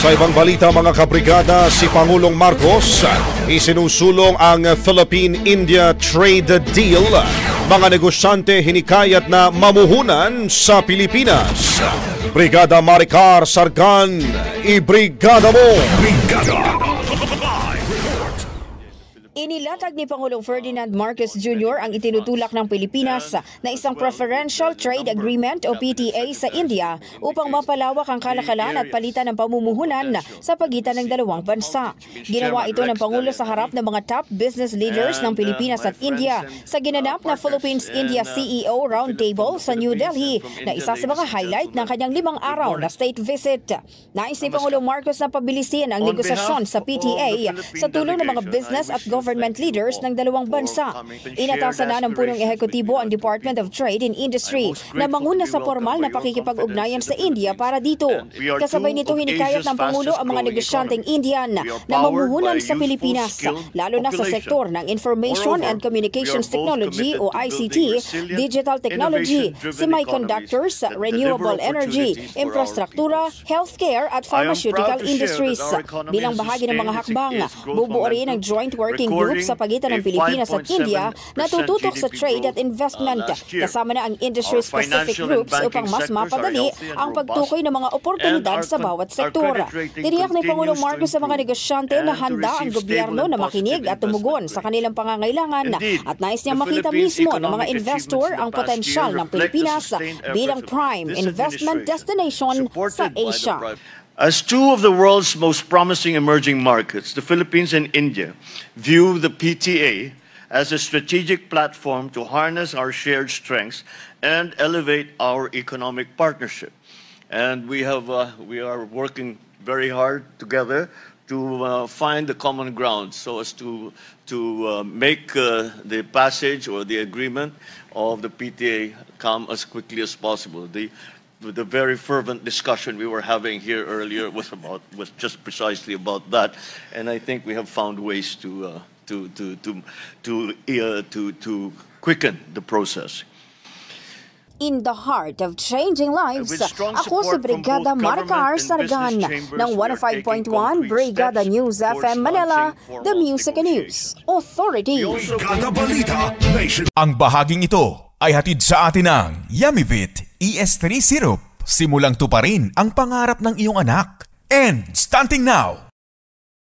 Sa ibang balita mga kabrigada, si Pangulong Marcos isinusulong ang Philippine-India Trade Deal. Mga negosyante hinikayat na mamuhunan sa Pilipinas. Brigada Maricar Sargan, ibrigada mo! Brigada! Inilatag ni Pangulong Ferdinand Marcos Jr. ang itinutulak ng Pilipinas na isang Preferential Trade Agreement o PTA sa India upang mapalawak ang kalakalan at palitan ng pamumuhunan sa pagitan ng dalawang bansa. Ginawa ito ng Pangulo sa harap ng mga top business leaders ng Pilipinas at India sa ginanap na Philippines-India CEO Roundtable sa New Delhi na isa sa mga highlight ng kanyang 5 araw na state visit. Nais ni Pangulong Marcos na pabilisin ang negosasyon sa PTA sa tulong ng mga business at government leaders ng dalawang bansa. Inatasan na ng punong ehekutibo ang Department of Trade and Industry na manguna sa formal na pakikipag-ugnayan sa India para dito. Kasabay nito hinikayat ng Pangulo ang mga negosyanteng Indian na mamuhunan sa Pilipinas, lalo na sa sektor ng Information and Communications Technology o ICT, Digital Technology, Semiconductors, Renewable Energy, Infrastruktura, Healthcare at Pharmaceutical Industries. Bilang bahagi ng mga hakbang, bubuo rin ang Joint Working Group sa pagitan ng Pilipinas at India na tututok sa trade at investment, kasama na ang industry-specific groups upang mas mapadali ang pagtukoy ng mga oportunidad sa bawat sektor. Tiniyak ni Pangulong Marcos sa mga negosyante na handa ang gobyerno na makinig at tumugon sa kanilang pangangailangan at nais niyang makita mismo ng mga investor ang potensyal ng Pilipinas bilang prime investment destination sa Asia. As two of the world's most promising emerging markets, the Philippines and India view the PTA as a strategic platform to harness our shared strengths and elevate our economic partnership. And we are working very hard together to find the common ground so as to make the passage or the agreement of the PTA come as quickly as possible. The very fervent discussion we were having here earlier was just precisely about that, and I think we have found ways to quicken the process. In the heart of changing lives, ako si Brigada Maricar Sargan ng 105.1 Brigada News FM Manila, The Music and News Authority. Ang bahaging ito ay hatid sa atin ng Yummy-Vit ES3 Syrup. Simulang tuparin ang pangarap ng iyong anak. And starting now,